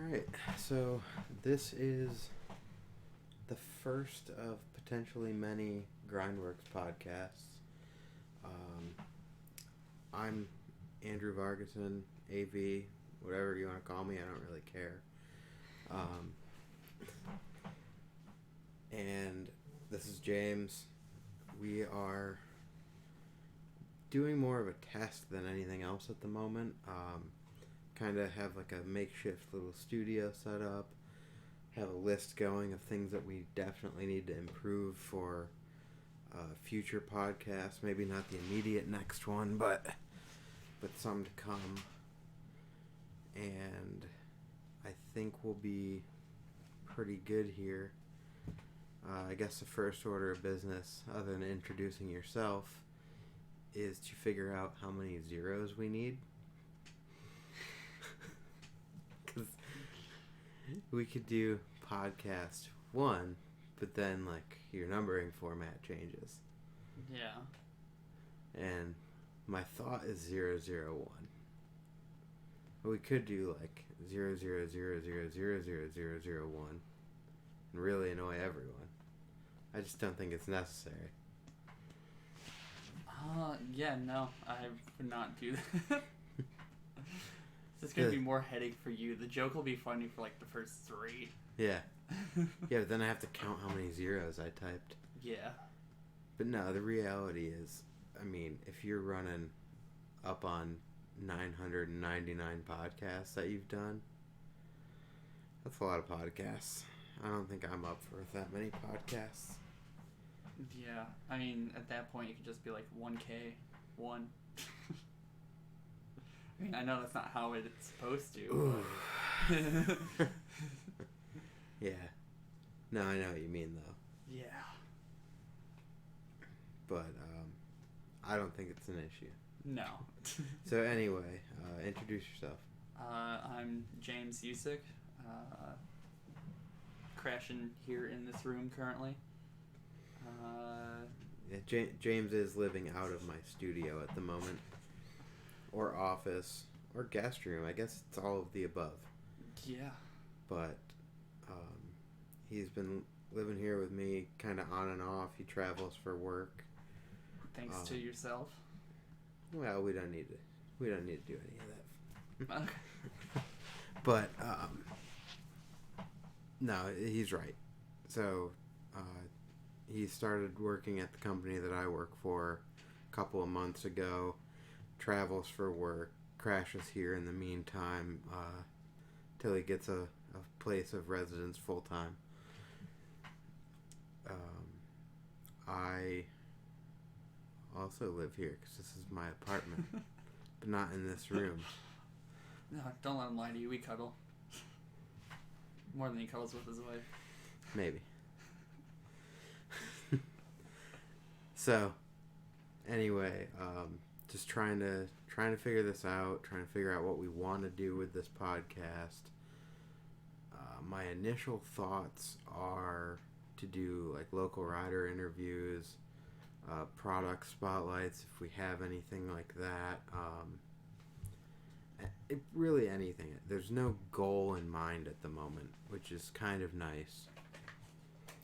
Alright, so this is the first of potentially many GrindWorks podcasts. I'm Andrew Vargason, AV, whatever you want to call me, I don't really care. And this is James. We are doing more of a test than anything else at the moment. Kind of have like a makeshift little studio set up. Have a list going of things that we definitely need to improve for future podcasts. Maybe not the immediate next one, but some to come. And I think we'll be pretty good here. I guess the first order of business, other than introducing yourself, is to figure out how many zeros we need. Because we could do podcast 1, but then like your numbering format changes. Yeah. And my thought is 001. But we could do like 000000001 and really annoy everyone. I just don't think it's necessary. Yeah, no, I would not do that. It's going to be more headache for you. The joke will be funny for like the first 3. Yeah. Yeah, but then I have to count how many zeros I typed. Yeah. But no, the reality is, I mean, if you're running up on 999 podcasts that you've done, that's a lot of podcasts. I don't think I'm up for that many podcasts. Yeah, I mean, at that point, you could just be like 1K, 1. I mean, I know that's not how it's supposed to. But... Yeah. No, I know what you mean, though. Yeah. But, I don't think it's an issue. No. So, anyway, introduce yourself. I'm James Yusczyk. Crashing here in this room currently. Yeah, James is living out of my studio at the moment. Or office. Or guest room. I guess it's all of the above. Yeah. But he's been living here with me kind of on and off. He travels for work. Thanks to yourself. Well, we don't need to do any of that. Okay. But no, he's right. So he started working at the company that I work for a couple of months ago. Travels for work, crashes here in the meantime till he gets a place of residence full time. I also live here because this is my apartment, but not in this room. No, don't let him lie to you. We cuddle. More than he cuddles with his wife. Maybe. So, anyway, just trying to figure this out, trying to figure out what we want to do with this podcast. My initial thoughts are to do like local rider interviews, product spotlights if we have anything like that. Really anything. There's no goal in mind at the moment, which is kind of nice.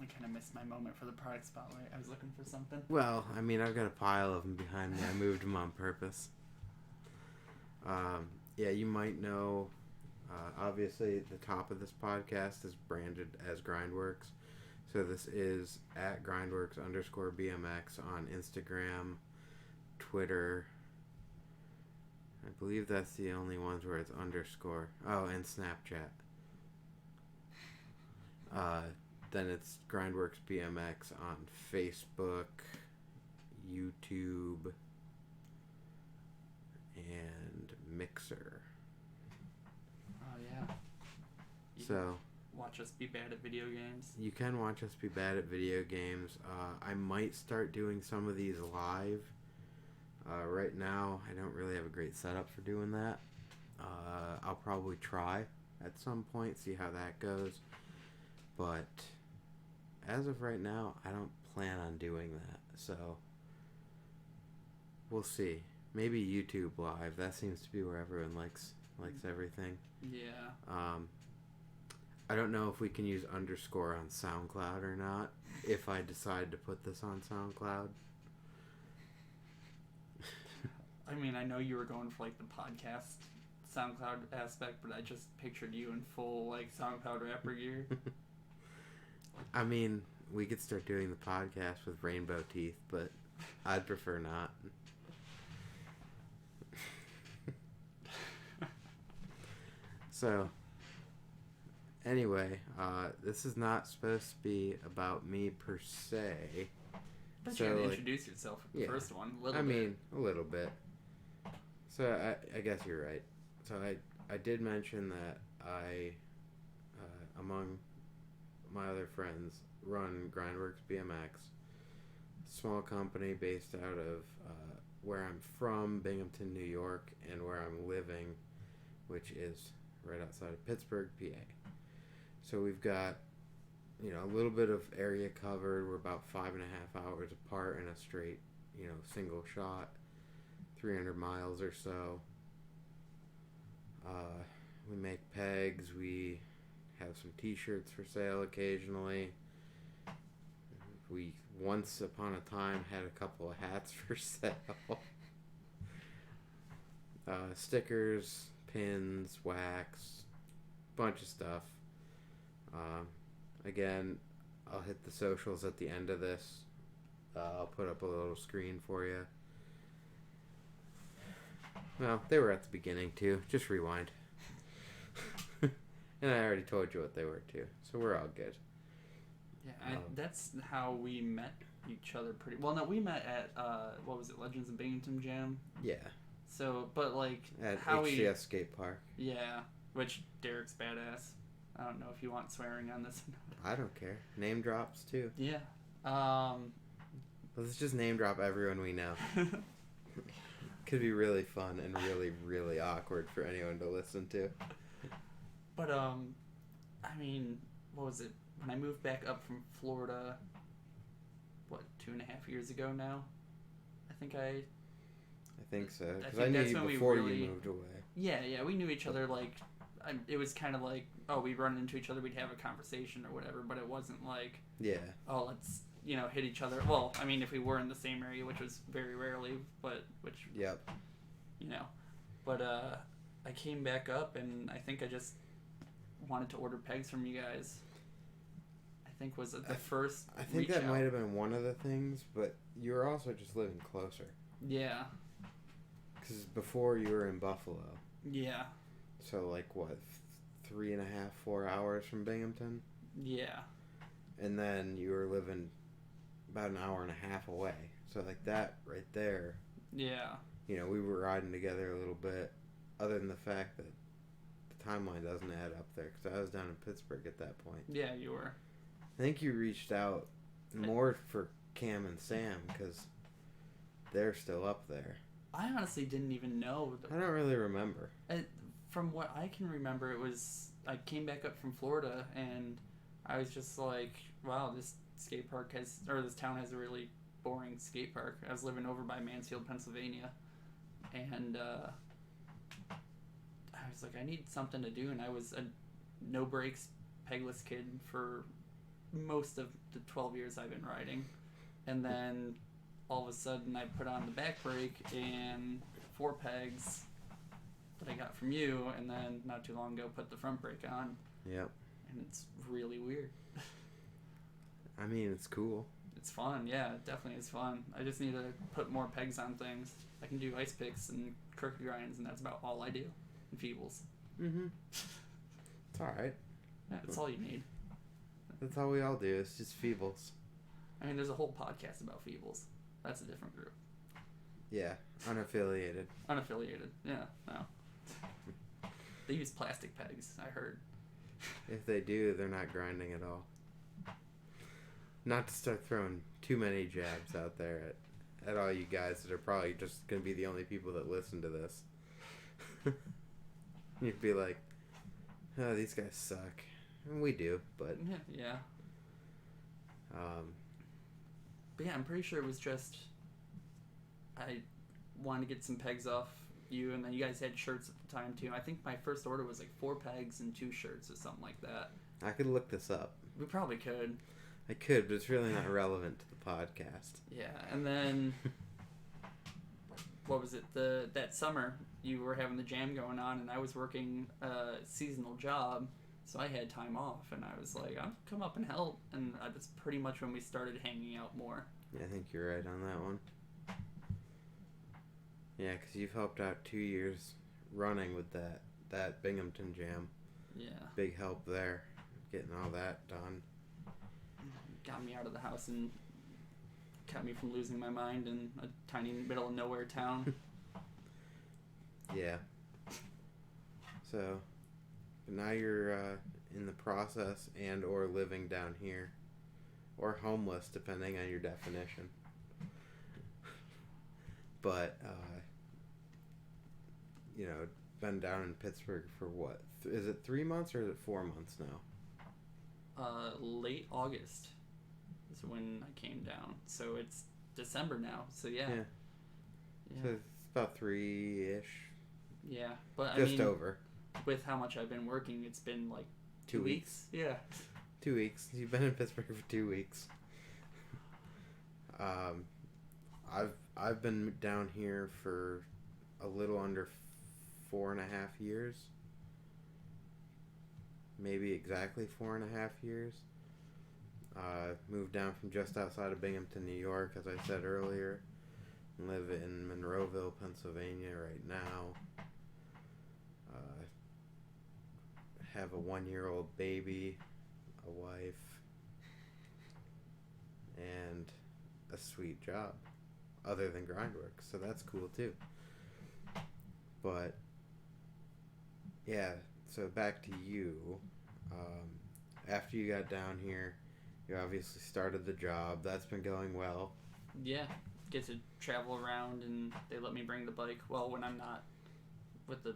I kind of missed my moment for the product spotlight. I was looking for something. Well, I mean, I've got a pile of them behind me. I moved them on purpose. Yeah, you might know, obviously, the top of this podcast is branded as GrindWorks. So this is at GrindWorks_BMX on Instagram, Twitter. I believe that's the only ones where it's underscore. Oh, and Snapchat. Then it's GrindWorks BMX on Facebook, YouTube, and Mixer. Oh, yeah. So watch us be bad at video games. You can watch us be bad at video games. I might start doing some of these live. Right now, I don't really have a great setup for doing that. I'll probably try at some point, see how that goes. But as of right now, I don't plan on doing that. So we'll see. Maybe YouTube Live. That seems to be where everyone likes everything. Yeah. I don't know if we can use underscore on SoundCloud or not, if I decide to put this on SoundCloud. I mean, I know you were going for, like, the podcast SoundCloud aspect, but I just pictured you in full, like, SoundCloud rapper gear. I mean, we could start doing the podcast with rainbow teeth, but I'd prefer not. So, anyway, this is not supposed to be about me per se. But so, you gotta like, introduce yourself with the first one, a little I bit. mean, a little bit. So, I guess you're right. So, I did mention that I, among my other friends, run GrindWorks BMX. Small company based out of where I'm from, Binghamton, New York, and where I'm living, which is right outside of Pittsburgh, PA. So we've got, a little bit of area covered. We're about 5.5 hours apart in a straight, single shot, 300 miles or so. We make pegs. We have some t-shirts for sale occasionally. We once upon a time had a couple of hats for sale. Stickers, pins, wax, bunch of stuff. Again, I'll hit the socials at the end of this. I'll put up a little screen for you. Well, they were at the beginning too. Just rewind. And I already told you what they were too, so we're all good. Yeah, that's how we met each other pretty well. No, we met at what was it, Legends of Binghamton Jam? Yeah. So, but like at how HCS skate park. Yeah, which Derek's badass. I don't know if you want swearing on this. I don't care. Name drops too. Yeah. Let's just name drop everyone we know. Could be really fun and really, really awkward for anyone to listen to. But I mean, what was it? When I moved back up from Florida, 2.5 years ago now? I think so. Because I knew you before you moved away. Yeah, we knew each other, like, it was kind of like, we'd run into each other, we'd have a conversation or whatever, but it wasn't like, let's, hit each other. Well, I mean, if we were in the same area, which was very rarely, Yep. But I came back up, and I think I just wanted to order pegs from you guys. I think was the first. I think that might have been one of the things, but you were also just living closer. Yeah. Because before you were in Buffalo. Yeah. So 3.5, 4 hours from Binghamton. Yeah. And then you were living about an hour and a half away. So that right there. Yeah. We were riding together a little bit. Other than the fact that the timeline doesn't add up there, because I was down in Pittsburgh at that point. Yeah, you were. I think you reached out more for Cam and Sam because they're still up there. I honestly didn't even know. I don't really remember. From what I can remember, it was I came back up from Florida and I was just like, wow, this skate park this town has a really boring skate park. I was living over by Mansfield, Pennsylvania, and I was like, I need something to do, and I was a no brakes, pegless kid for most of the 12 years I've been riding, and then all of a sudden I put on the back brake and 4 pegs that I got from you, and then not too long ago put the front brake on. Yep. And it's really weird. I mean, it's cool. It's fun, yeah, it definitely is fun. I just need to put more pegs on things. I can do ice picks and crooked grinds, and that's about all I do. And feebles. Mm-hmm. It's alright. Yeah, that's all you need. That's all we all do, it's just feebles. I mean, there's a whole podcast about feebles. That's a different group. Yeah, unaffiliated. Unaffiliated, yeah, no. They use plastic pegs, I heard. If they do, they're not grinding at all. Not to start throwing too many jabs out there at all you guys that are probably just going to be the only people that listen to this. You'd be like, oh, these guys suck. And we do, but... Yeah. But yeah, I'm pretty sure it was just... I wanted to get some pegs off you, and then you guys had shirts at the time, too. I think my first order was 4 pegs and 2 shirts or something like that. I could look this up. We probably could. I could, but it's really not relevant to the podcast. Yeah, and then what was it? That summer you were having the jam going on, and I was working a seasonal job, so I had time off, and I was like, I'll come up and help, and that's pretty much when we started hanging out more. Yeah, I think you're right on that one. Yeah, because you've helped out 2 years running with that Binghamton jam. Yeah. Big help there, getting all that done. Got me out of the house and kept me from losing my mind in a tiny middle of nowhere town. Yeah. So, now you're in the process and or living down here. Or homeless, depending on your definition. But, been down in Pittsburgh for what? Is it 3 months or is it 4 months now? Late August is when I came down. So it's December now. So yeah. So it's about 3-ish. Yeah, but just over. With how much I've been working, it's been like 2 weeks. Yeah. 2 weeks. You've been in Pittsburgh for 2 weeks. I've been down here for a little under 4.5 years. Maybe exactly 4.5 years. Moved down from just outside of Binghamton, New York, as I said earlier. Live in Monroeville, Pennsylvania right now. Have a 1-year-old baby, a wife, and a sweet job, other than GrindWorks, so that's cool too. But yeah, so back to you. After you got down here, you obviously started the job. That's been going well. Yeah, get to travel around, and they let me bring the bike. Well, when I'm not with the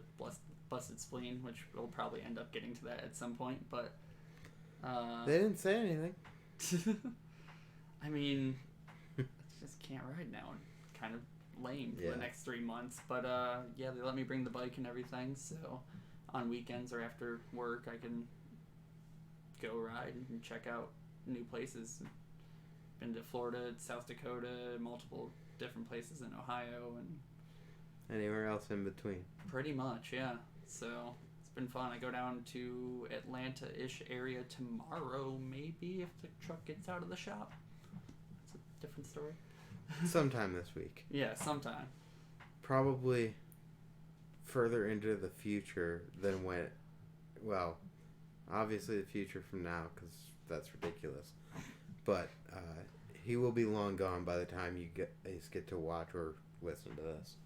busted spleen, which we'll probably end up getting to that at some point, but they didn't say anything. I mean, I just can't ride now, and kind of lame for the next 3 months. But yeah, they let me bring the bike and everything, so on weekends or after work I can go ride and check out new places. Been to Florida, South Dakota, multiple different places in Ohio, and anywhere else in between. Pretty much, yeah. So it's been fun. I go down to Atlanta-ish area tomorrow, maybe, if the truck gets out of the shop. It's a different story. Sometime this week. Yeah, sometime. Probably further into the future than when, well, obviously the future from now, because that's ridiculous. But he will be long gone by the time you guys get to watch or listen to this.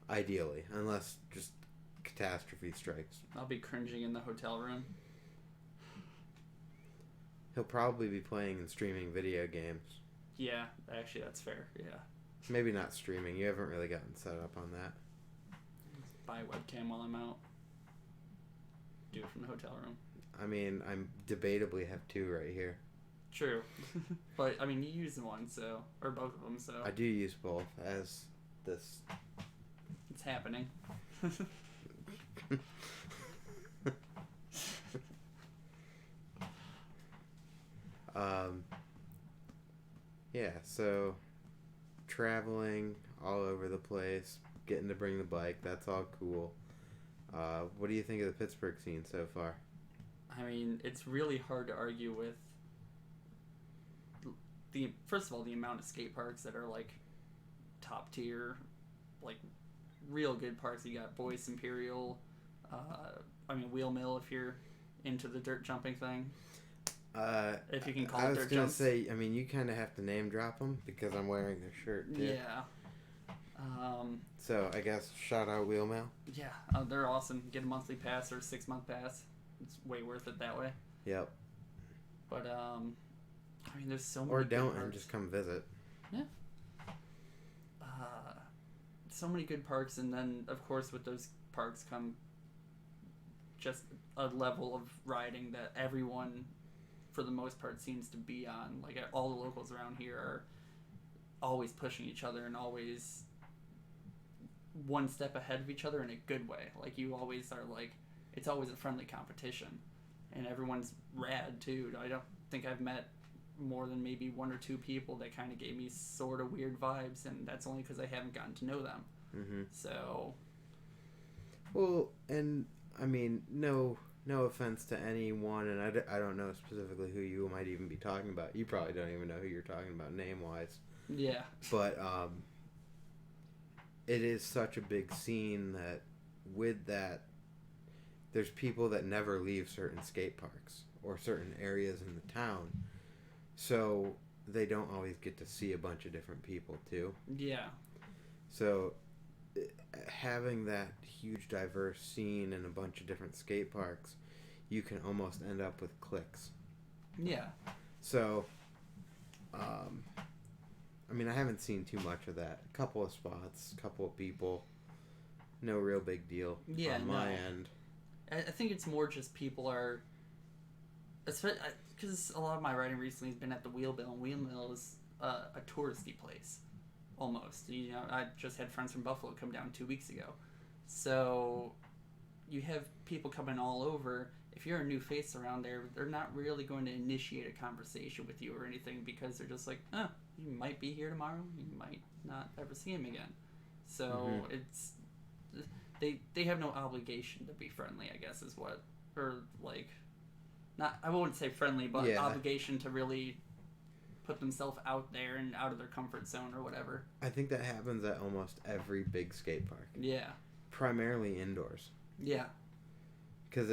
Ideally, unless just catastrophe strikes. I'll be cringing in the hotel room. He'll probably be playing and streaming video games. Yeah, actually that's fair, yeah. Maybe not streaming. You haven't really gotten set up on that. Buy a webcam while I'm out. Do it from the hotel room. I mean, I debatably have 2 right here. True. But, I mean, you use one, so... Or both of them, so... I do use both, as this... It's happening. Yeah, so... Traveling all over the place, getting to bring the bike, that's all cool. What do you think of the Pittsburgh scene so far? I mean, it's really hard to argue with first of all, the amount of skate parks that are like top tier, like real good parks. You got Boyce Imperial, Wheel Mill if you're into the dirt jumping thing. If you can call it dirt jumps. I was going to say, I mean, you kind of have to name drop them because I'm wearing their shirt too. Yeah. So I guess shout out Wheel Mill. Yeah, they're awesome. Get a monthly pass or a 6-month pass. It's way worth it that way. Yep. But I mean, there's so many. Or don't and just come visit. Yeah. So many good parks, and then of course with those parks come just a level of riding that everyone, for the most part, seems to be on. Like all the locals around here are always pushing each other and always one step ahead of each other in a good way. Like you always are like, it's always a friendly competition. and everyone's rad too. I don't think I've met more than maybe one or two people that kind of gave me sort of weird vibes, and that's only because I haven't gotten to know them. Mm-hmm. So, well, and I mean, no offense to anyone, and I don't know specifically who you might even be talking about. You probably don't even know who you're talking about name wise. Yeah. But it is such a big scene that with that, there's people that never leave certain skate parks or certain areas in the town. So they don't always get to see a bunch of different people too. Yeah. So having that huge diverse scene in a bunch of different skate parks, you can almost end up with cliques. Yeah. So, I mean, I haven't seen too much of that. A couple of spots, a couple of people. No real big deal on my end. I think it's more just people are... Because a lot of my riding recently has been at the Wheel Mill, and Wheel Mill is a touristy place, almost. You know, I just had friends from Buffalo come down 2 weeks ago. So you have people coming all over. If you're a new face around there, they're not really going to initiate a conversation with you or anything, because they're just like, you might be here tomorrow, you might not ever see him again. So it's... They have no obligation to be friendly, I guess, is what... Or, like... Not, I wouldn't say friendly, but obligation to really put themselves out there and out of their comfort zone or whatever. I think that happens at almost every big skate park. Yeah. Primarily indoors. Yeah. Because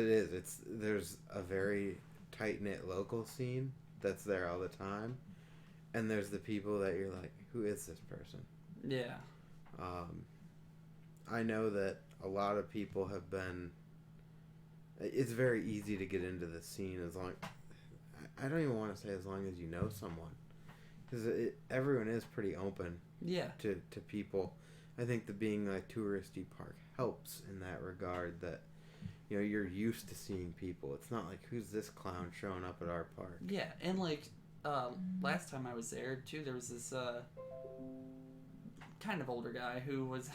there's a very tight-knit local scene that's there all the time. And there's the people that you're like, who is this person? Yeah. I know that a lot of people have been... It's very easy to get into the scene as long... I don't even want to say as long as you know someone. Because everyone is pretty open to people. I think that being a touristy park helps in that regard, that you know, you're used to seeing people. It's not like, who's this clown showing up at our park? Yeah, and like last time I was there too, there was this kind of older guy who was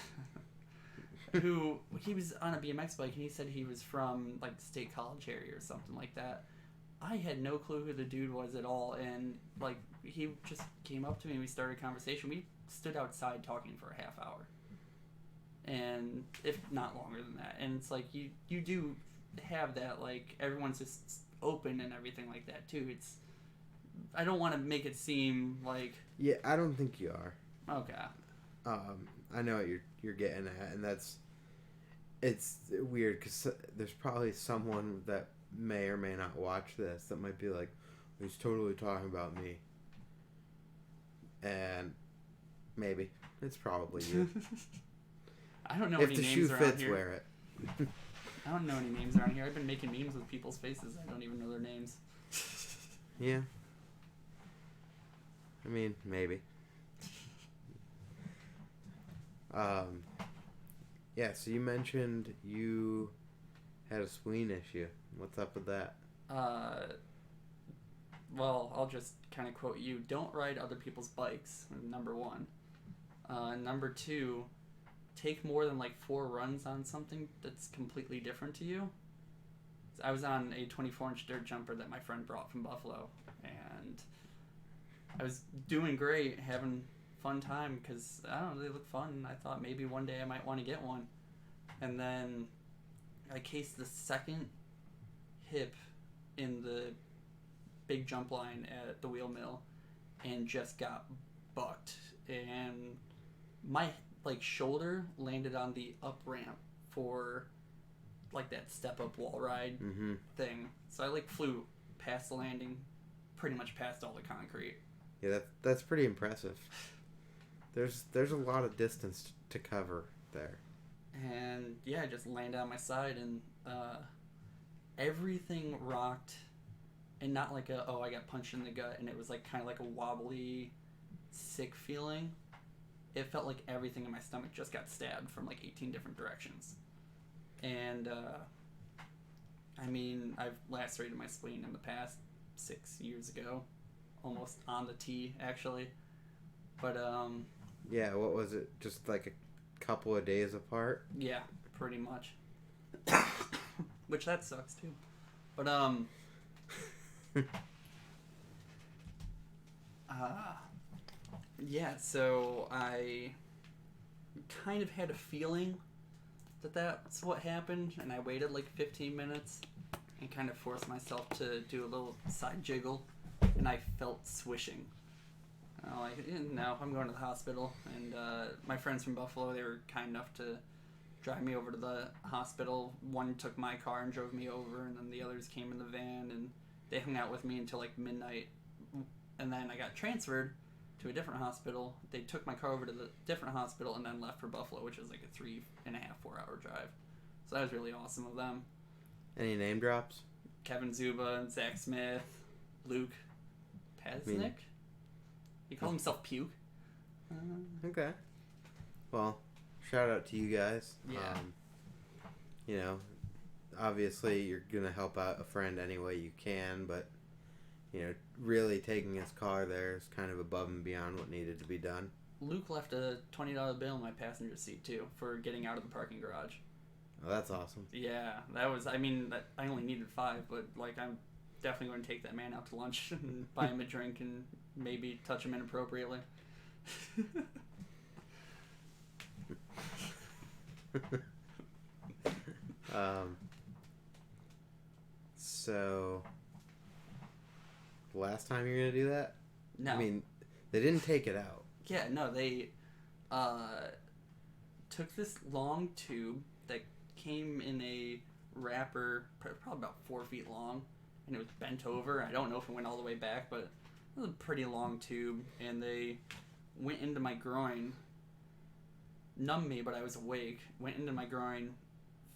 he was on a BMX bike, and he said he was from like the State College area or something like that. I had no clue who the dude was at all, and like he just came up to me and we started a conversation. We stood outside talking for a half hour, and if not longer than that. And it's like you do have that, like, everyone's just open and everything like that too. It's, I don't want to make it seem like... Yeah, I don't think you are. Okay. I know what you're getting at, and it's weird because there's probably someone that may or may not watch this that might be like, he's totally talking about me. And maybe it's probably you. I don't know if any the names shoe around fits, here. wear it. I don't know any names around here. I've been making memes with people's faces. I don't even know their names. Yeah. I mean, maybe. Yeah, so you mentioned you had a spleen issue. What's up with that? Well, I'll just kind of quote you. Don't ride other people's bikes, number one. Number two, take more than like 4 runs on something that's completely different to you. I was on a 24-inch dirt jumper that my friend brought from Buffalo, and I was doing great, having fun time, because I don't know, they look fun. I thought maybe one day I might want to get one. And then I cased the second hip in the big jump line at the Wheel Mill and just got bucked, and my like shoulder landed on the up ramp for like that step up wall ride thing. So I like flew past the landing, pretty much past all the concrete. Yeah, that's pretty impressive. There's a lot of distance to cover there. And yeah, I just landed on my side, and everything rocked, and not like I got punched in the gut, and it was like kind of like a wobbly, sick feeling. It felt like everything in my stomach just got stabbed from like 18 different directions. And I mean, I've lacerated my spleen in the past 6 years ago, almost on the tee actually. But yeah, what was it? Just like a couple of days apart? Yeah, pretty much. Which that sucks too. But yeah. So I kind of had a feeling that that's what happened, and I waited like 15 minutes and kind of forced myself to do a little side jiggle, and I felt swishing. I'm like, no, I'm going to the hospital. And my friends from Buffalo, they were kind enough to drive me over to the hospital. One took my car and drove me over, and then the others came in the van, and they hung out with me until like midnight. And then I got transferred to a different hospital. They took my car over to the different hospital and then left for Buffalo, which was like a 3.5, 4-hour drive. So that was really awesome of them. Any name drops? Kevin Zuba, Zach Smith, Luke Pesnick. He calls himself Puke. Okay. Well, shout out to you guys. Yeah. You know, obviously you're going to help out a friend any way you can, but, you know, really taking his car there is kind of above and beyond what needed to be done. Luke left a $20 bill in my passenger seat, too, for getting out of the parking garage. Oh, that's awesome. Yeah, that was, I mean, I only needed 5, but, like, I'm definitely going to take that man out to lunch and buy him a drink and maybe touch him inappropriately. So, last time you're going to do that? No. I mean, they didn't take it out. Yeah, no, they took this long tube that came in a wrapper, probably about 4 feet long, and it was bent over. I don't know if it went all the way back, but it was a pretty long tube, and they went into my groin, numbed me, but I was awake, went into my groin,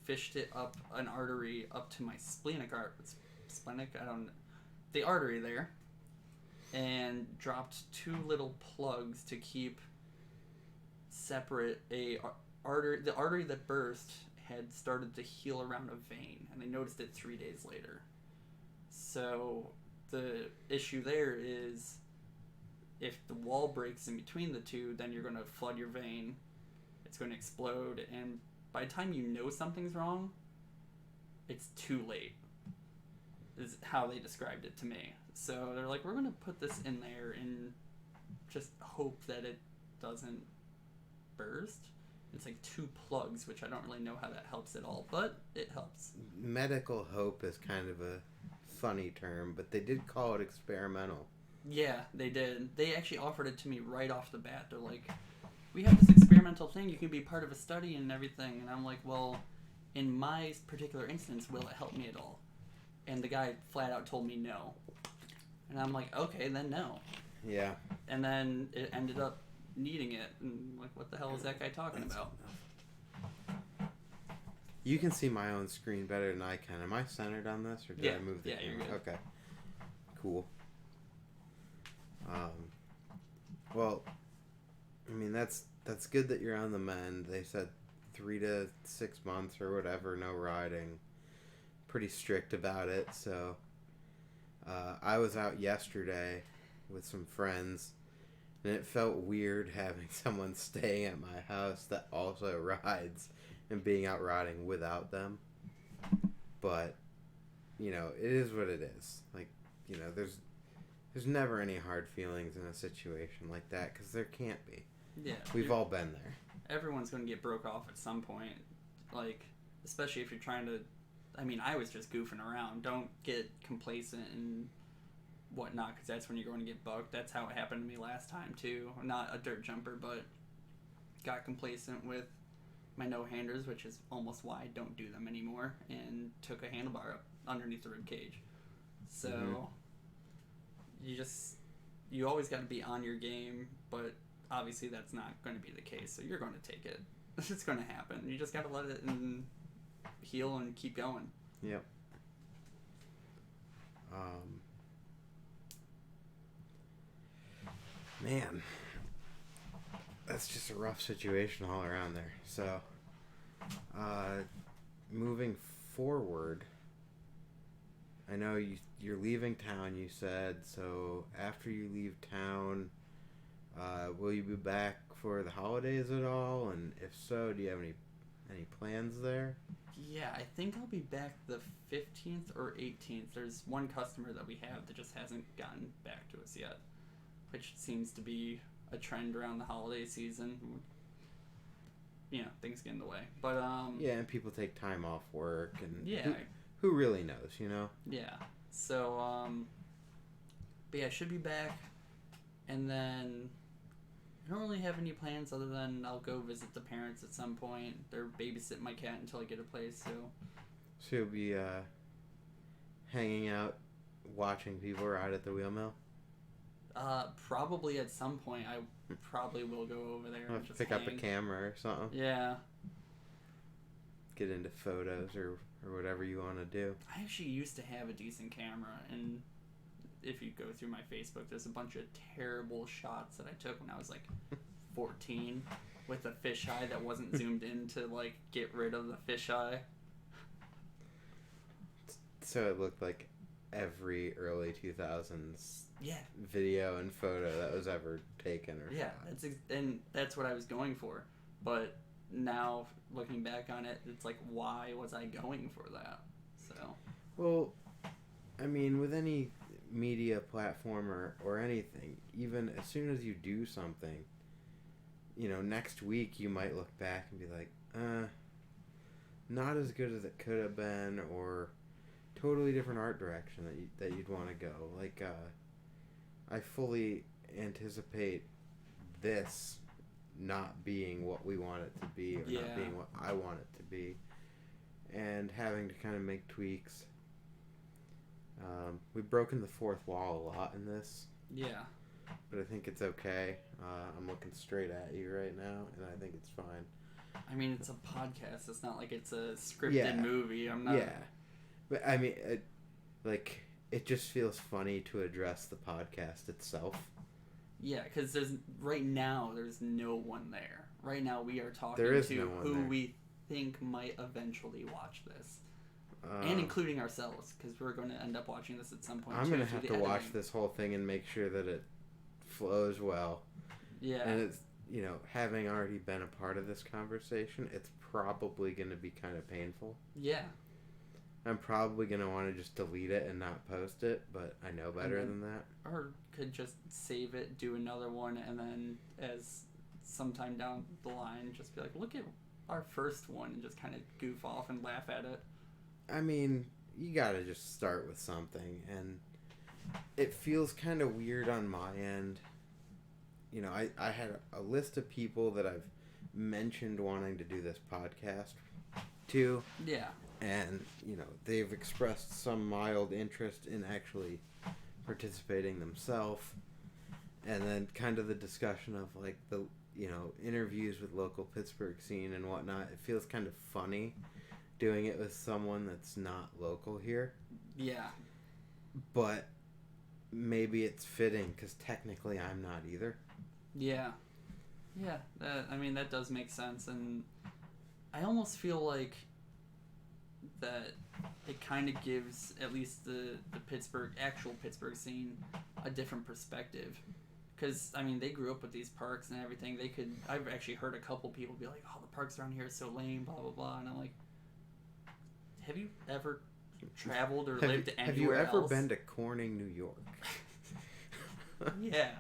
fished it up an artery up to my splenic, I don't know, the artery there, and dropped 2 little plugs to keep separate the artery that burst had started to heal around a vein, and they noticed it 3 days later. So the issue there is if the wall breaks in between the two, then you're going to flood your vein, it's going to explode, and by the time you know something's wrong, it's too late, is how they described it to me. So they're like, we're going to put this in there and just hope that it doesn't burst. It's like 2 plugs, which I don't really know how that helps at all, but it helps. Medical hope is kind of a funny term, but they did call it experimental. Yeah, they did. They actually offered it to me right off the bat. They're like, we have this experimental thing, you can be part of a study and everything. And I'm like, well, in my particular instance, will it help me at all? And the guy flat out told me no. And I'm like, okay, then no. Yeah. And then it ended up needing it. And like, what the hell is that guy talking about? You can see my own screen better than I can. Am I centered on this, or did I move the camera? You're good. Okay. Cool. Well, I mean, that's good that you're on the mend. They said 3 to 6 months or whatever, no riding. Pretty strict about it, so I was out yesterday with some friends, and it felt weird having someone staying at my house that also rides and being out riding without them. But, you know, it is what it is. Like, you know, there's never any hard feelings in a situation like that, because there can't be. Yeah. We've all been there. Everyone's going to get broke off at some point. Like, especially if you're trying to... I mean, I was just goofing around. Don't get complacent and whatnot, because that's when you're going to get bucked. That's how it happened to me last time, too. I'm not a dirt jumper, but got complacent with my no-handers, which is almost why I don't do them anymore, and took a handlebar up underneath the rib cage. So, you always got to be on your game, but obviously that's not going to be the case, so you're going to take it. It's going to happen. You just got to let it heal and keep going. Yep. Man, that's just a rough situation all around there. So, moving forward, I know you're leaving town, you said. So after you leave town, will you be back for the holidays at all? And if so, do you have any plans there? Yeah, I think I'll be back the 15th or 18th. There's one customer that we have that just hasn't gotten back to us yet, which seems to be a trend around the holiday season. You know, things get in the way. But, Yeah, and people take time off work, and yeah. Who really knows, you know? Yeah. So, but yeah, I should be back, and then I don't really have any plans other than I'll go visit the parents at some point. They're babysitting my cat until I get a place, so... So you'll be, hanging out, watching people ride at the wheel mill? Probably at some point. I probably will go over there and just pick up a camera or something. Yeah. Get into photos or whatever you want to do. I actually used to have a decent camera, and if you go through my Facebook, there's a bunch of terrible shots that I took when I was like 14 with a fisheye that wasn't zoomed in to like get rid of the fisheye. So it looked like every early 2000s yeah video and photo that was ever taken. Or yeah, that's what I was going for. But now looking back on it, it's like, why was I going for that? So. Well, I mean, with any media platform or anything, even as soon as you do something, you know, next week you might look back and be like, not as good as it could have been, or totally different art direction that you'd want to go. Like, I fully anticipate this not being what we want it to be, or not being what I want it to be, and having to kind of make tweaks. We've broken the fourth wall a lot in this. Yeah. But I think it's okay. I'm looking straight at you right now, and I think it's fine. I mean, it's a podcast. It's not like it's a scripted movie. I'm not... Yeah. But, I mean, it just feels funny to address the podcast itself. Yeah, because right now, there's no one there. Right now, we are talking to no one who there. we think might eventually watch this. And including ourselves, because we're going to end up watching this at some point. I'm going to have to watch this whole thing and make sure that it flows well. Yeah. And it's, you know, having already been a part of this conversation, it's probably going to be kind of painful. Yeah. I'm probably going to want to just delete it and not post it, but I know better than that. Or could just save it, do another one, and then as sometime down the line, just be like, look at our first one, and just kind of goof off and laugh at it. I mean, you gotta just start with something, and it feels kind of weird on my end. You know, I had a list of people that I've mentioned wanting to do this podcast to. Yeah. And, you know, they've expressed some mild interest in actually participating themselves. And then kind of the discussion of, like, the, you know, interviews with local Pittsburgh scene and whatnot. It feels kind of funny doing it with someone that's not local here. Yeah. But maybe it's fitting, because technically I'm not either. Yeah. Yeah, that does make sense, and I almost feel like that it kind of gives at least the actual Pittsburgh scene a different perspective. Because, I mean, they grew up with these parks and everything. I've actually heard a couple people be like, oh, the parks around here are so lame, blah, blah, blah, and I'm like, have you ever traveled or lived anywhere else? Have you ever been to Corning, New York? Yeah.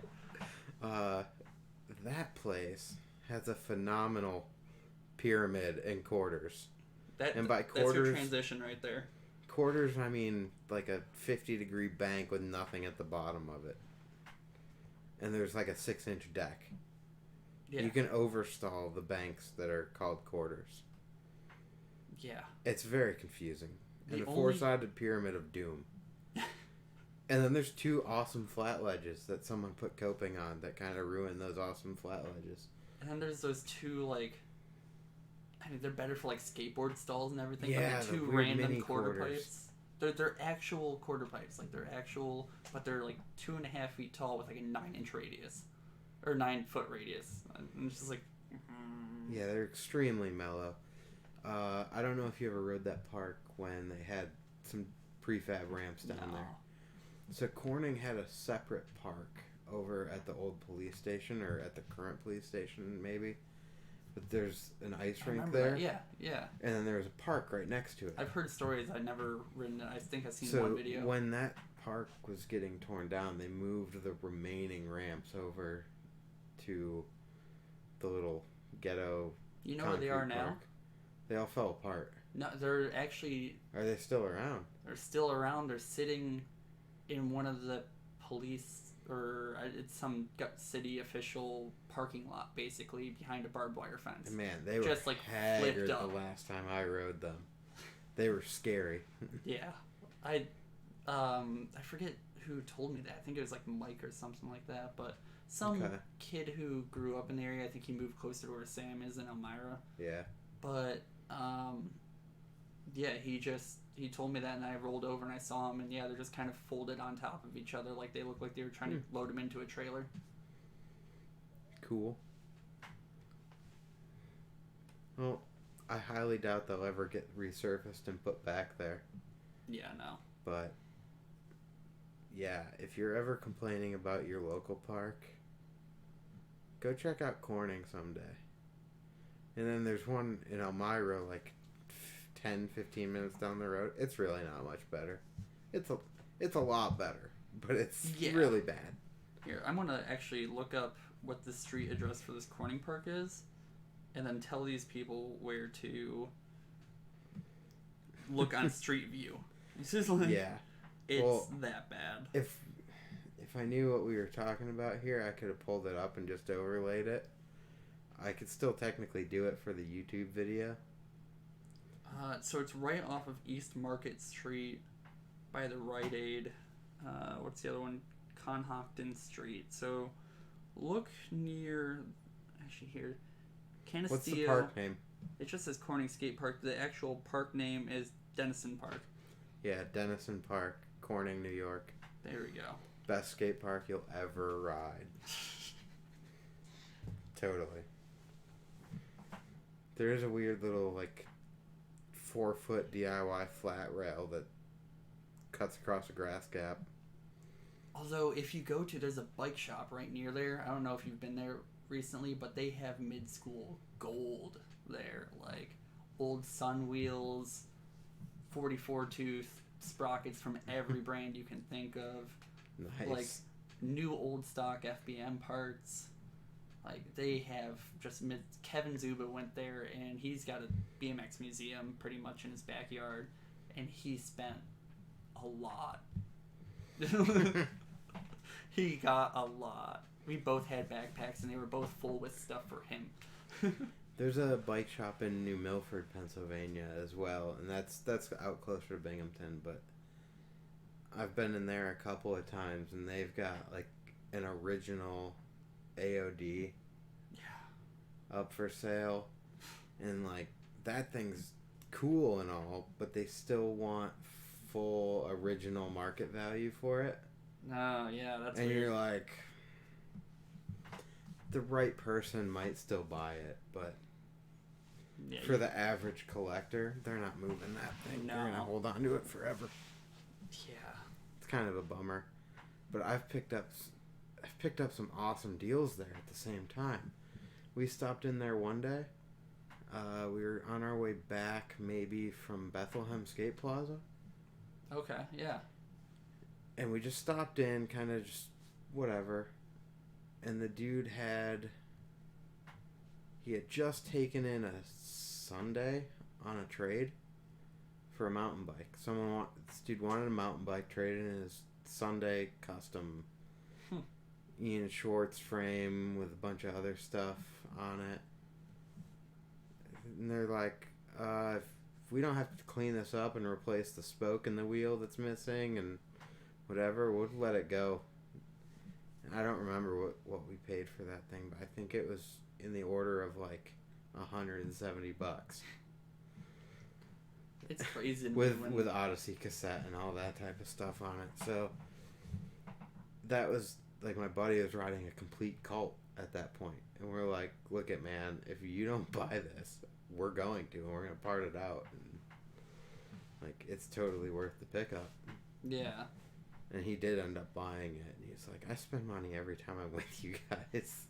That place has a phenomenal pyramid and quarters. And by quarters, that's your transition right there. Quarters, I mean like a 50-degree bank with nothing at the bottom of it. And there's like a 6-inch deck. Yeah. You can overstall the banks that are called quarters. Yeah. It's very confusing. And a four-sided pyramid of doom. And then there's 2 awesome flat ledges that someone put coping on that kind of ruin those awesome flat ledges. And then there's those 2, like, I mean, they're better for, like, skateboard stalls and everything. Yeah, but they're 2 random quarter pipes. They're actual quarter pipes. Like, they're actual, but they're, like, 2.5 feet tall with, like, a 9-inch radius. Or 9-foot radius. And it's just like... Yeah, they're extremely mellow. I don't know if you ever rode that park when they had some prefab ramps down there. So Corning had a separate park over at the old police station, or at the current police station maybe, But there's an ice I rink remember there. that. Yeah, yeah. And then there's a park right next to it. I've heard stories. I've never ridden it. I think I've seen So one video. when that park was getting torn down, they moved the remaining ramps over to the little ghetto. You know where they are now? Park. They all fell apart. No, they're actually. Are they still around? They're still around. They're sitting in one of the police, or it's some city official parking lot, basically behind a barbed wire fence. Man, they were just like haggard flipped up the last time I rode them. They were scary. Yeah, I forget who told me that. I think it was like Mike or something like that. But some kid who grew up in the area. I think he moved closer to where Sam is in Elmira. Yeah. But yeah, he told me that, and I rolled over and I saw them, and yeah, they're just kind of folded on top of each other, like they look like they were trying to load them into a trailer. Cool. Well, I highly doubt they'll ever get resurfaced and put back there. Yeah, no. But yeah, if you're ever complaining about your local park, go check out Corning someday. And then there's one in Elmira, like 10-15 minutes down the road. It's really not much better. It's a lot better, but it's really bad. Here, I'm gonna actually look up what the street address for this Corning Park is, and then tell these people where to look on Street View. It's just like, it's that bad. If I knew what we were talking about here, I could have pulled it up and just overlaid it. I could still technically do it for the YouTube video. So it's right off of East Market Street by the Rite Aid. What's the other one? Conhockton Street. So look near, actually here, Canisteo. What's the park name? It just says Corning Skate Park. The actual park name is Denison Park. Yeah, Denison Park, Corning, New York. There we go. Best skate park you'll ever ride. Totally. There is a weird little, like, 4-foot DIY flat rail that cuts across a grass gap. Although, if you go to, there's a bike shop right near there. I don't know if you've been there recently, but they have mid-school gold there. Like, old Sun wheels, 44-tooth sprockets from every brand you can think of. Nice. Like, new old stock FBM parts. Like, they have just... Kevin Zuba went there, and he's got a BMX museum pretty much in his backyard, and he spent a lot. He got a lot. We both had backpacks, and they were both full with stuff for him. There's a bike shop in New Milford, Pennsylvania as well, and that's out closer to Binghamton, but I've been in there a couple of times, and they've got, like, an original AOD up for sale, and, like, that thing's cool and all, but they still want full original market value for it. Oh, yeah, that's and weird. You're like, the right person might still buy it, but for the average collector, they're not moving that thing. No. They're gonna hold on to it forever. Yeah. It's kind of a bummer, but I've picked up some awesome deals there at the same time. We stopped in there one day. We were on our way back, maybe from Bethlehem Skate Plaza. Okay, yeah. And we just stopped in, kind of just whatever. And the dude had just taken in a Sunday on a trade for a mountain bike. This dude wanted a mountain bike, traded in his Sunday custom Ian Schwartz frame with a bunch of other stuff on it. And they're like, if we don't have to clean this up and replace the spoke in the wheel that's missing and whatever, we'll let it go. I don't remember what we paid for that thing, but I think it was in the order of like $170. It's crazy. with Odyssey cassette and all that type of stuff on it. So that was like, my buddy was riding a complete cult at that point, and we're like, look it, man, if you don't buy this, we're going to, and we're going to part it out, and like, it's totally worth the pickup. Yeah. And he did end up buying it, and he's like, I spend money every time I'm with you guys.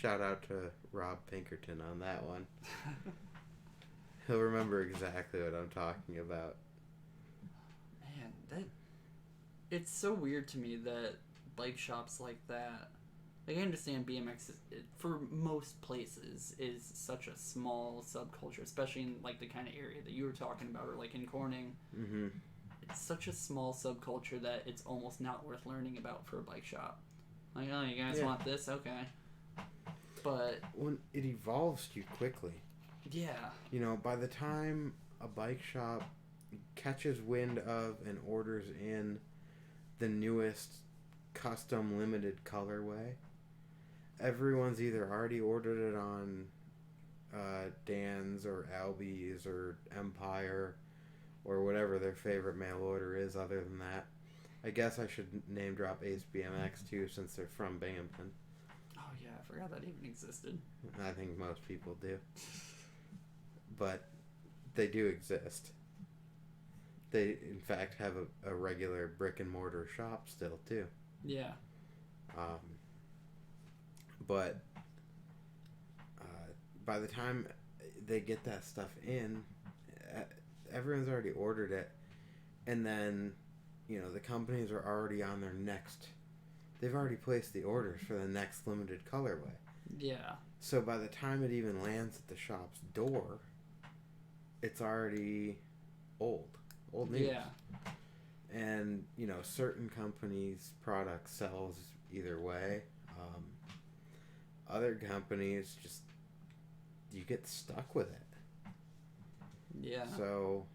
Shout out to Rob Pinkerton on that one. He'll remember exactly what I'm talking about. Man, it's so weird to me that bike shops like that, like I understand BMX for most places is such a small subculture, especially in like the kind of area that you were talking about, or like in Corning. Mm-hmm. It's such a small subculture that it's almost not worth learning about for a bike shop. Like, oh, you guys want this? Okay. But when it evolves too quickly. Yeah. You know, by the time a bike shop catches wind of and orders in the newest custom limited colorway, everyone's either already ordered it on Dan's or Albies or Empire or whatever their favorite mail order is other than that. I guess I should name drop Ace BMX too, since they're from Binghamton. Oh yeah, I forgot that even existed. I think most people do. But they do exist. They, in fact, have a regular brick and mortar shop still, too. Yeah. But by the time they get that stuff in, everyone's already ordered it. And then, you know, the companies are already on their next... They've already placed the orders for the next limited colorway. Yeah. So by the time it even lands at the shop's door, it's already old news. Yeah. And, you know, certain companies' product sells either way. Other companies just, you get stuck with it. Yeah. So,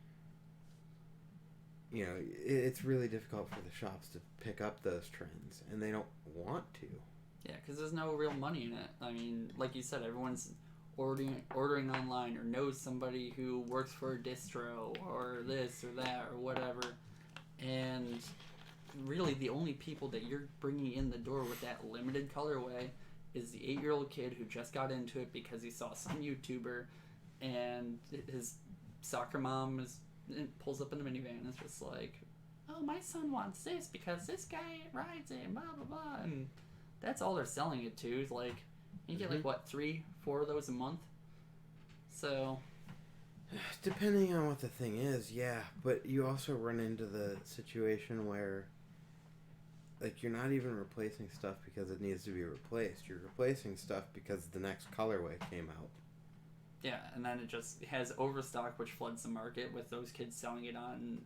you know, it's really difficult for the shops to pick up those trends, and they don't want to. Yeah, because there's no real money in it. I mean, like you said, everyone's ordering online or knows somebody who works for a distro or this or that or whatever. And really the only people that you're bringing in the door with that limited colorway is the 8-year-old kid who just got into it because he saw some YouTuber and his soccer mom pulls up in the minivan and is just like, oh, my son wants this because this guy rides it and blah, blah, blah. And that's all they're selling it to. Is like, you get like, what, 3-4 of those a month? So... Depending on what the thing is, yeah. But you also run into the situation where, like, you're not even replacing stuff because it needs to be replaced. You're replacing stuff because the next colorway came out. Yeah, and then it just has overstock, which floods the market with those kids selling it on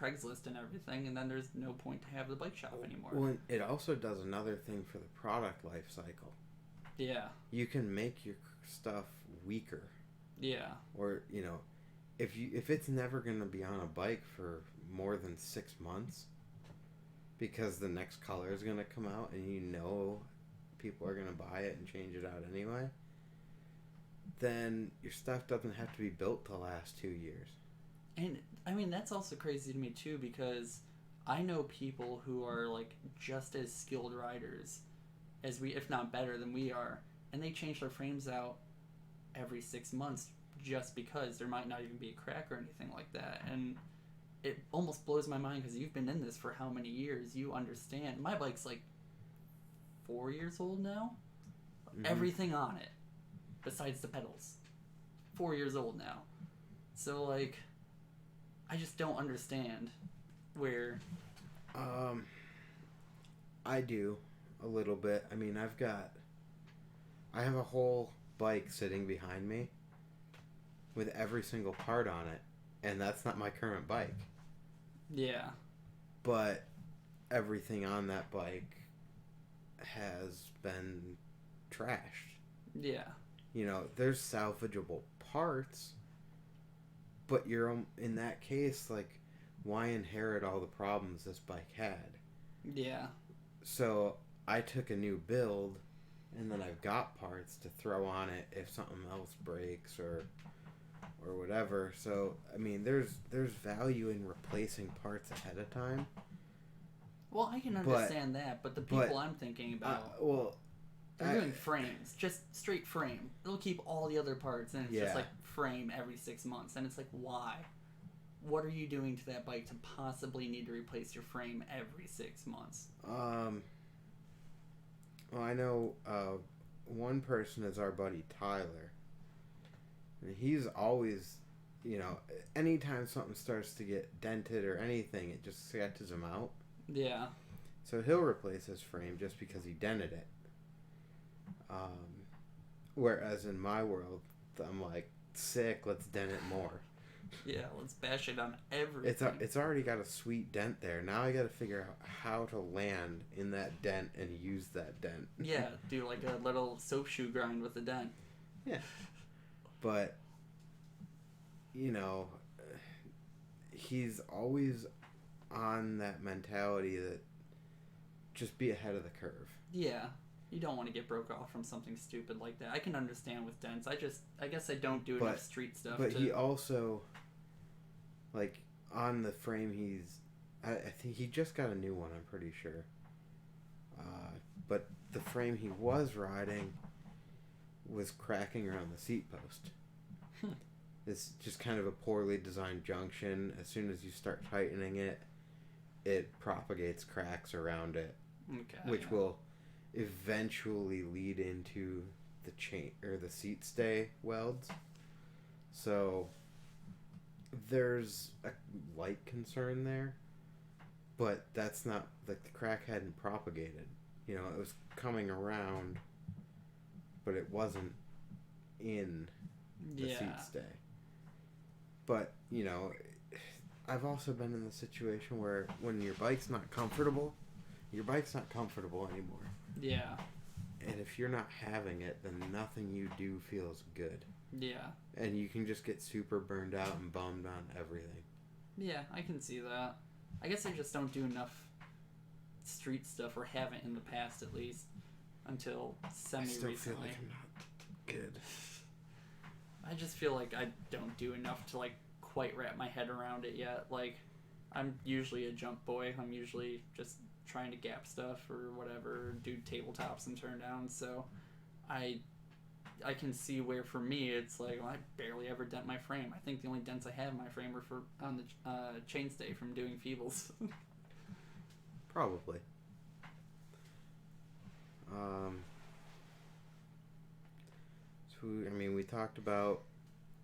Craigslist and everything, and then there's no point to have the bike shop anymore. Well, it also does another thing for the product life cycle. Yeah. You can make your stuff weaker. Yeah. Or, you know, if it's never going to be on a bike for more than 6 months because the next color is going to come out and you know people are going to buy it and change it out anyway, then your stuff doesn't have to be built to last 2 years. And, I mean, that's also crazy to me, too, because I know people who are, like, just as skilled riders as we, if not better than we are, and they change their frames out every 6 months just because there might not even be a crack or anything like that. And it almost blows my mind because you've been in this for how many years? You understand. My bike's like 4 years old now. Mm-hmm. Everything on it, besides the pedals, 4 years old now. So, like, I just don't understand where... I do a little bit. I mean, I have a whole bike sitting behind me with every single part on it, and that's not my current bike. Yeah. But everything on that bike has been trashed. Yeah. You know, there's salvageable parts, but you're in that case, like, why inherit all the problems this bike had? Yeah. So I took a new build, and then I've got parts to throw on it if something else breaks or whatever. So, I mean, there's value in replacing parts ahead of time. Well, I can understand that, but the people I'm thinking about, they're doing frames, just straight frame. They'll keep all the other parts, and it's just like frame every 6 months, and it's like, why? What are you doing to that bike to possibly need to replace your frame every 6 months? Well, I know one person is our buddy Tyler. And he's always, anytime something starts to get dented or anything, it just sketches him out. Yeah. So he'll replace his frame just because he dented it. Whereas in my world, I'm like, sick, let's dent it more. Yeah, let's bash it on everything. It's already got a sweet dent there. Now I got to figure out how to land in that dent and use that dent. Yeah, do like a little soap shoe grind with the dent. Yeah. But, he's always on that mentality that just be ahead of the curve. Yeah. You don't want to get broke off from something stupid like that. I can understand with dents. I guess I don't do enough street stuff. But he also, like, on the frame I think he just got a new one, I'm pretty sure. But the frame he was riding was cracking around the seat post. It's just kind of a poorly designed junction. As soon as you start tightening it, it propagates cracks around it. Okay. Which will eventually lead into the chain or the seat stay welds. So there's a light concern there, but that's not like the crack hadn't propagated. It was coming around, but it wasn't in the seat stay. But I've also been in the situation where when your bike's not comfortable anymore. Yeah. And if you're not having it, then nothing you do feels good. Yeah. And you can just get super burned out and bummed on everything. Yeah, I can see that. I guess I just don't do enough street stuff, or haven't in the past at least, until semi-recently. I still feel like I'm not good. I just feel like I don't do enough to quite wrap my head around it yet. I'm usually a jump boy. I'm usually just trying to gap stuff or whatever, do tabletops and turn downs. So I can see where for me it's I barely ever dent my frame. I think the only dents I have in my frame are on the chainstay from doing feebles. Probably. So we talked about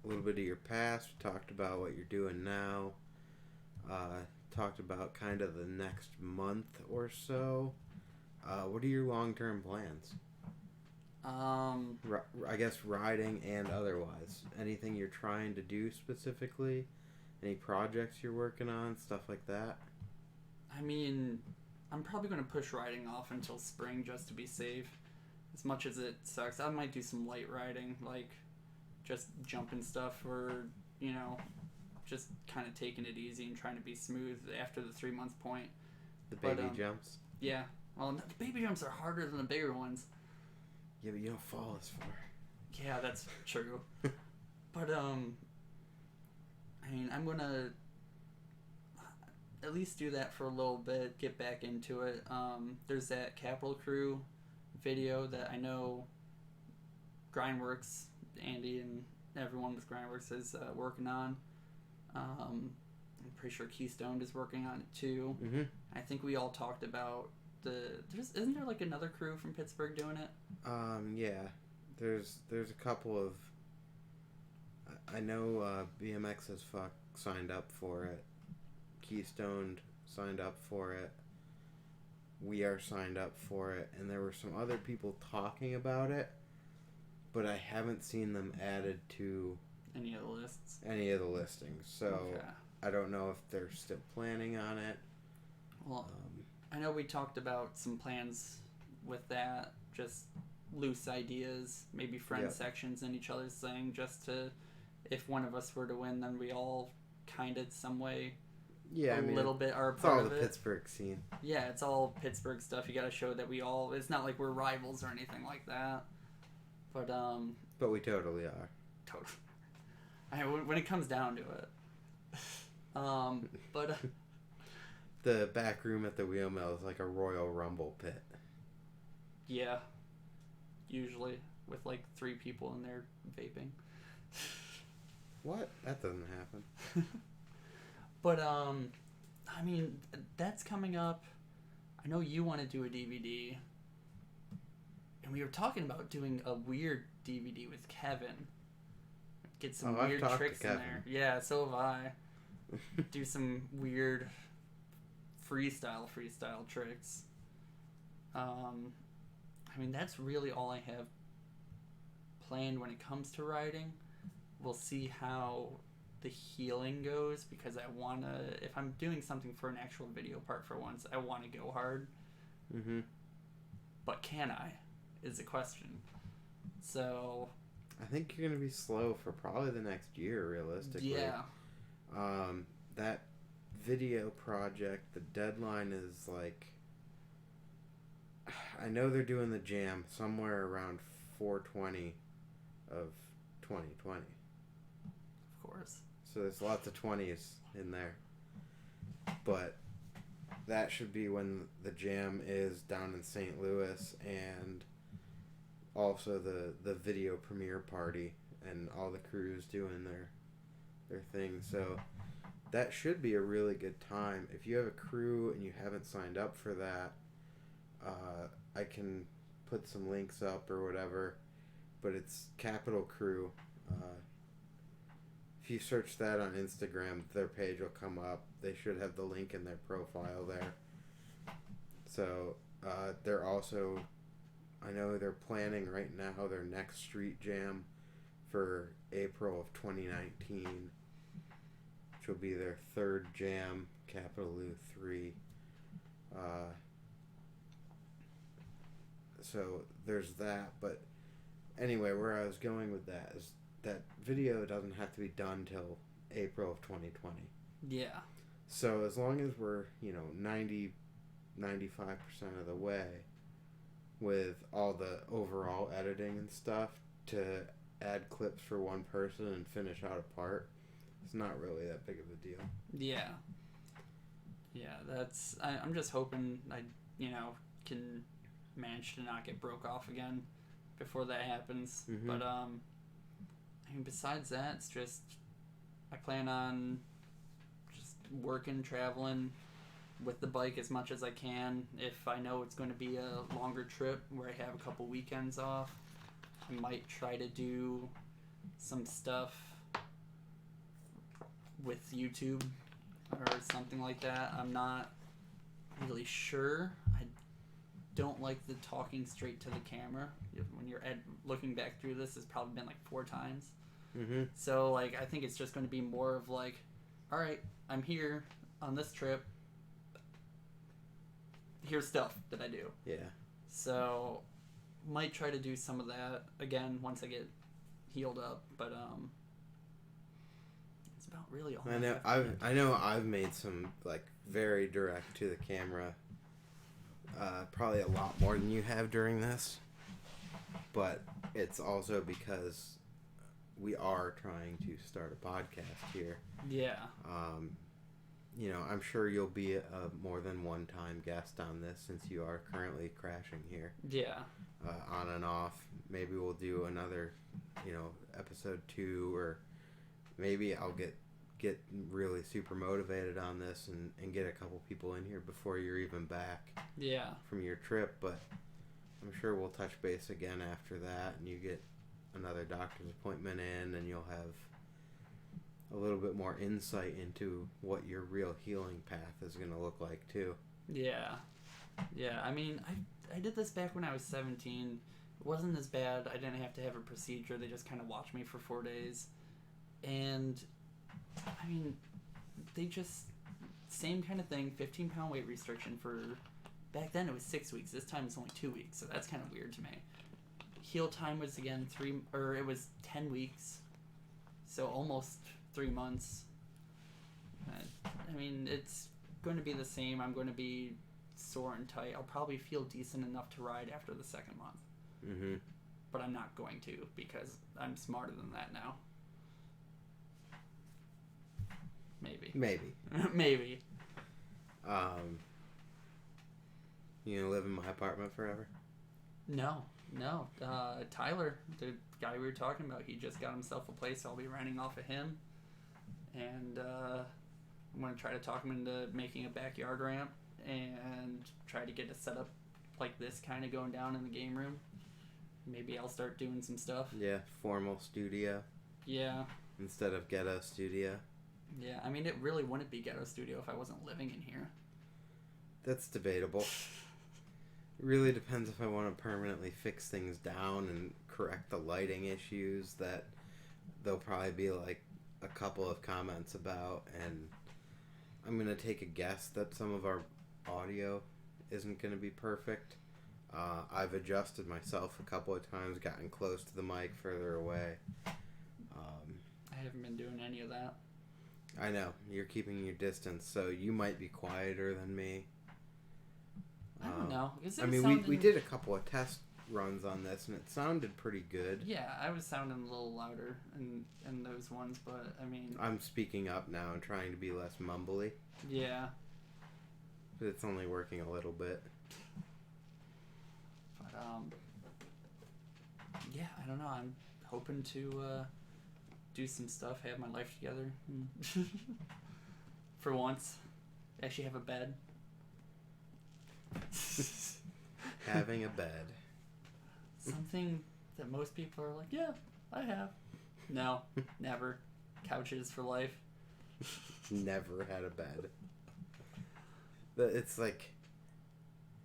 a little bit of your past. We talked about what you're doing now. Talked about kind of the next month or so. What are your long-term plans? I guess riding and otherwise. Anything you're trying to do specifically? Any projects you're working on? Stuff like that? I'm probably going to push riding off until spring just to be safe. As much as it sucks, I might do some light riding, just jumping stuff or, just kind of taking it easy and trying to be smooth after the 3-month point. The baby jumps? Yeah. Well, the baby jumps are harder than the bigger ones. Yeah, but you don't fall as far. Yeah, that's true. But, I'm going to at least do that for a little bit, get back into it. There's that Capital Crew video that I know GrindWorks, Andy and everyone with GrindWorks is working on. I'm pretty sure Keystone is working on it too. Mm-hmm. I think we all talked about isn't there another crew from Pittsburgh doing it? Yeah. There's a couple of, I know BMX as fuck signed up for it. Keystone signed up for it. We are signed up for it, and there were some other people talking about it, but I haven't seen them added to any of the lists. Any of the listings. So okay. I don't know if they're still planning on it. Well, I know we talked about some plans with that, just loose ideas, maybe friend sections in each other's thing, just to, if one of us were to win, then we all kind of some way. Yeah, little bit are it's part all of the it. Pittsburgh scene. Yeah, it's all Pittsburgh stuff. You got to show that we all. It's not like we're rivals or anything like that. But we totally are. Totally. When it comes down to it. The back room at the wheel mill is like a Royal Rumble pit. Yeah. Usually with 3 people in there vaping. What? That doesn't happen. But, that's coming up. I know you want to do a DVD. And we were talking about doing a weird DVD with Kevin. Get some I've weird talked tricks to in Kevin. there. Yeah, so have I. Do some weird freestyle tricks. I mean, that's really all I have planned when it comes to riding. We'll see how the healing goes, because I want to, if I'm doing something for an actual video part for once, I want to go hard. Mm-hmm. But can I? Is the question. So I think you're going to be slow for probably the next year, realistically. yeah. That video project, the deadline is like, I know they're doing the jam somewhere around 4/20 of 2020. Of course. So there's lots of 20s in there. But that should be when the jam is down in St. Louis, and also the video premiere party and all the crews doing their thing. So that should be a really good time. If you have a crew and you haven't signed up for that, I can put some links up or whatever, but it's Capital Crew. If you search that on Instagram, their page will come up. They should have the link in their profile there. So they're also, I know they're planning right now their next street jam for April of 2019, which will be their third jam, Capital U 3. So there's that. But anyway, where I was going with that is that video doesn't have to be done till April of 2020. Yeah. So as long as we're, 90, 95% of the way with all the overall editing and stuff to add clips for one person and finish out a part, it's not really that big of a deal. Yeah. Yeah, I'm just hoping I, can manage to not get broke off again before that happens. Mm-hmm. But, besides that, it's just, I plan on just working, traveling with the bike as much as I can. If I know it's going to be a longer trip where I have a couple weekends off, I might try to do some stuff with YouTube or something like that. I'm not really sure. I don't like the talking straight to the camera. When you're looking back through this, it's probably been like 4 times. Mm-hmm. So, I think it's just going to be more of like, all right, I'm here on this trip. Here's stuff that I do. Yeah. So, might try to do some of that again once I get healed up. But it's about really all. I know I've made some very direct to the camera. Probably a lot more than you have during this. But it's also because we are trying to start a podcast here. Yeah. I'm sure you'll be a more than one-time guest on this since you are currently crashing here. Yeah. On and off. Maybe we'll do another, episode 2, or maybe I'll get really super motivated on this and get a couple people in here before you're even back. Yeah. From your trip, but I'm sure we'll touch base again after that, and you get another doctor's appointment in, and you'll have a little bit more insight into what your real healing path is going to look like too. Yeah. Yeah, I did this back when I was 17. It wasn't as bad. I didn't have to have a procedure. They just kind of watched me for 4 days. And, they just, same kind of thing, 15-pound weight restriction for, back then it was 6 weeks. This time it's only 2 weeks, so that's kind of weird to me. Heal time was, again, it was 10 weeks. So almost 3 months. It's going to be the same. I'm going to be sore and tight. I'll probably feel decent enough to ride after the second month. Mm-hmm. But I'm not going to, because I'm smarter than that now. Maybe. Maybe. You gonna live in my apartment forever? No. Tyler, the guy we were talking about, he just got himself a place. So I'll be renting off of him. And I'm going to try to talk him into making a backyard ramp and try to get a setup like this kind of going down in the game room. maybe I'll start doing some stuff. Yeah, formal studio. Yeah. Instead of ghetto studio. Yeah, I mean, it really wouldn't be ghetto studio if I wasn't living in here. That's debatable. It really depends if I want to permanently fix things down and correct the lighting issues that there'll probably be like a couple of comments about, and I'm going to take a guess that some of our audio isn't going to be perfect. I've adjusted myself a couple of times, gotten close to the mic, further away. I haven't been doing any of that. I know, you're keeping your distance, so you might be quieter than me. I don't know. I mean, we did a couple of test runs on this, and it sounded pretty good. Yeah, I was sounding a little louder in those ones, but I mean... I'm speaking up now and trying to be less mumbly. Yeah. But it's only working a little bit. But, yeah, I don't know. I'm hoping to do some stuff, have my life together. For once. Actually have a bed. Having a bed. Something that most people are like, yeah, I have. No, never. Couches for life. Never had a bed. It's like,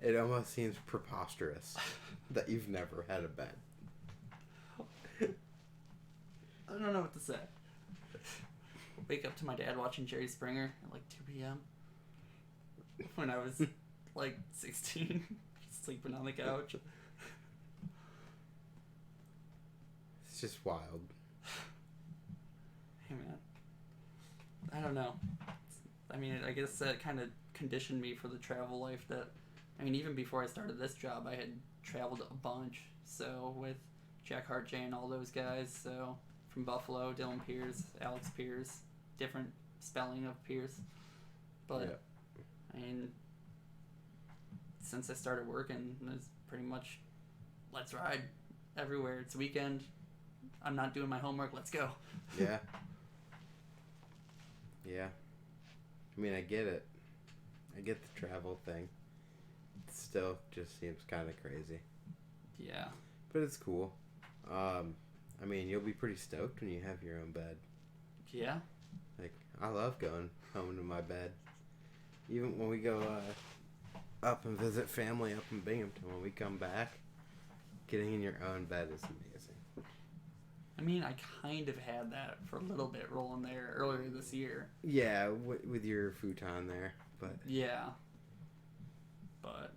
it almost seems preposterous that you've never had a bed. I don't know what to say. Wake up to my dad watching Jerry Springer at like 2 p.m. when I was like 16, sleeping on the couch. It's just wild. Hey man, I don't know. I mean, I guess that kind of conditioned me for the travel life that, I mean, even before I started this job, I had traveled a bunch. So with Jack Hart J and all those guys, so from Buffalo, Dylan Pierce, Alex Pierce, different spelling of Pierce. But, yeah. I mean, since I started working, it's pretty much, let's ride everywhere. It's weekend. I'm not doing my homework. Let's go. Yeah. Yeah. I mean, I get it. I get the travel thing. It still just seems kind of crazy. Yeah. But it's cool. I mean, you'll be pretty stoked when you have your own bed. Yeah. Like, I love going home to my bed. Even when we go up and visit family up in Binghamton, when we come back, getting in your own bed is amazing. I mean, I kind of had that for a little bit rolling there earlier this year. Yeah, with your futon there, but... Yeah. But...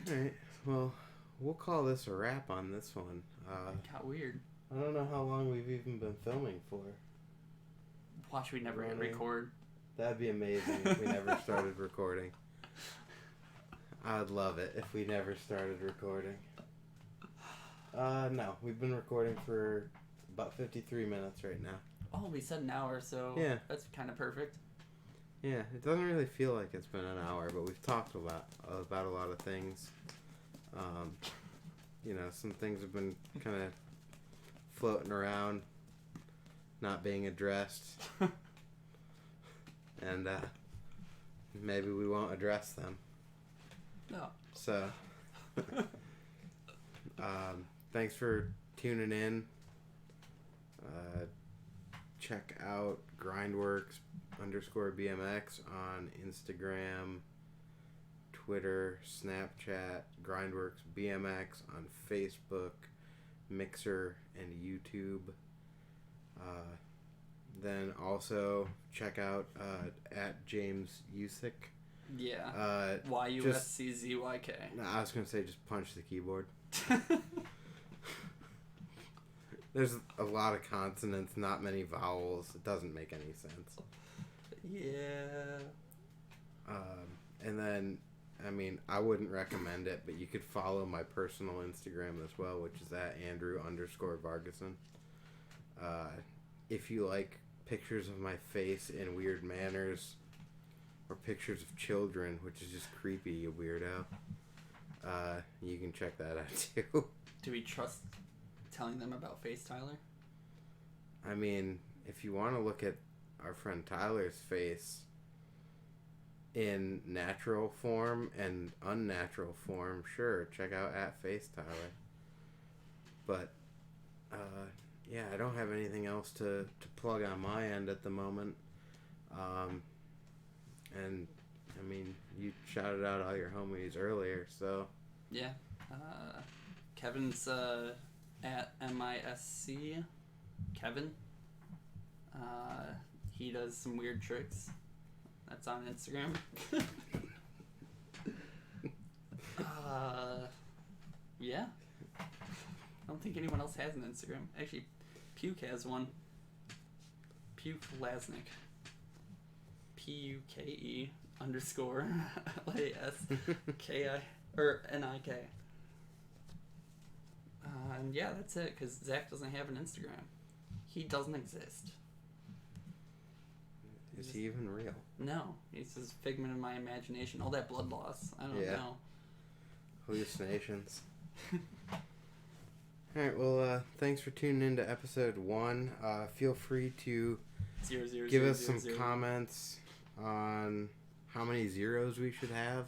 Alright, well, we'll call this a wrap on this one. It got weird. I don't know how long we've even been filming for. Watch, we never hit record. That'd be amazing if we never started recording. I'd love it if we never started recording. No, we've been recording for about 53 minutes right now. Oh, we said an hour, so yeah, that's kind of perfect. Yeah, it doesn't really feel like it's been an hour, but we've talked about a lot of things. You know, some things have been kind of floating around, not being addressed. And maybe we won't address them. No. So, thanks for tuning in. Check out GrindWorks _BMX on Instagram, Twitter, Snapchat, GrindWorks BMX on Facebook, Mixer, and YouTube. Then also check out at James Yusczyk. Yeah. YUSCZYK. No, I was going to say just punch the keyboard. There's a lot of consonants, not many vowels. It doesn't make any sense. Yeah. And then, I mean, I wouldn't recommend it, but you could follow my personal Instagram as well, which is at Andrew _Vargason. If you like pictures of my face in weird manners, or pictures of children, which is just creepy, you weirdo, you can check that out too. Do we trust telling them about Face Tyler? I mean, if you want to look at our friend Tyler's face, in natural form and unnatural form, sure, check out @FaceTyler. But, yeah, I don't have anything else to plug on my end at the moment. And, I mean, you shouted out all your homies earlier, so... Yeah. Kevin's at MISC. Kevin. He does some weird tricks. That's on Instagram. Yeah. I don't think anyone else has an Instagram. Actually, Puke has one. Puke Lasnik. PUKE_LASKI or NIK. And yeah, that's it, because Zach doesn't have an Instagram. He doesn't exist. Is he even real? No. He's just a figment of my imagination. All that blood loss. I don't know. Hallucinations. Alright, well, thanks for tuning in to episode 1. Feel free to give us some comments on how many zeros we should have.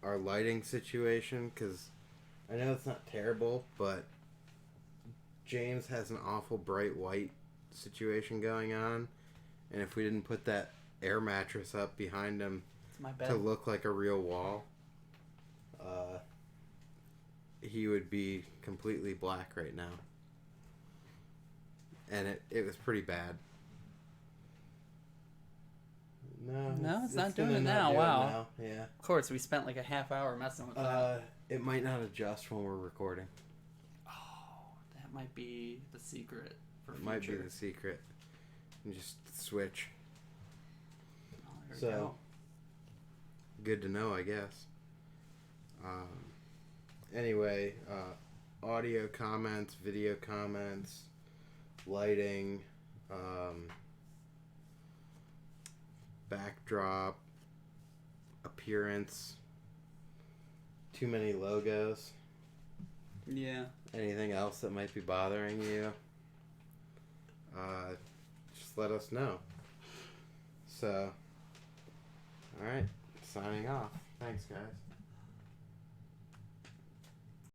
Our lighting situation, because I know it's not terrible, but James has an awful bright white situation going on, and if we didn't put that air mattress up behind him to look like a real wall, he would be completely black right now. And it was pretty bad. No, it's not doing it now. Wow. Yeah. Of course, we spent like a half hour messing with that. It might not adjust when we're recording. Oh, that might be the secret for future. It might be the secret. And just switch. Oh, there we So, go. good to know, I guess. Anyway, audio comments, video comments, lighting, backdrop, appearance, too many logos. Yeah. Anything else that might be bothering you, just let us know. So, alright, signing off. Thanks, guys.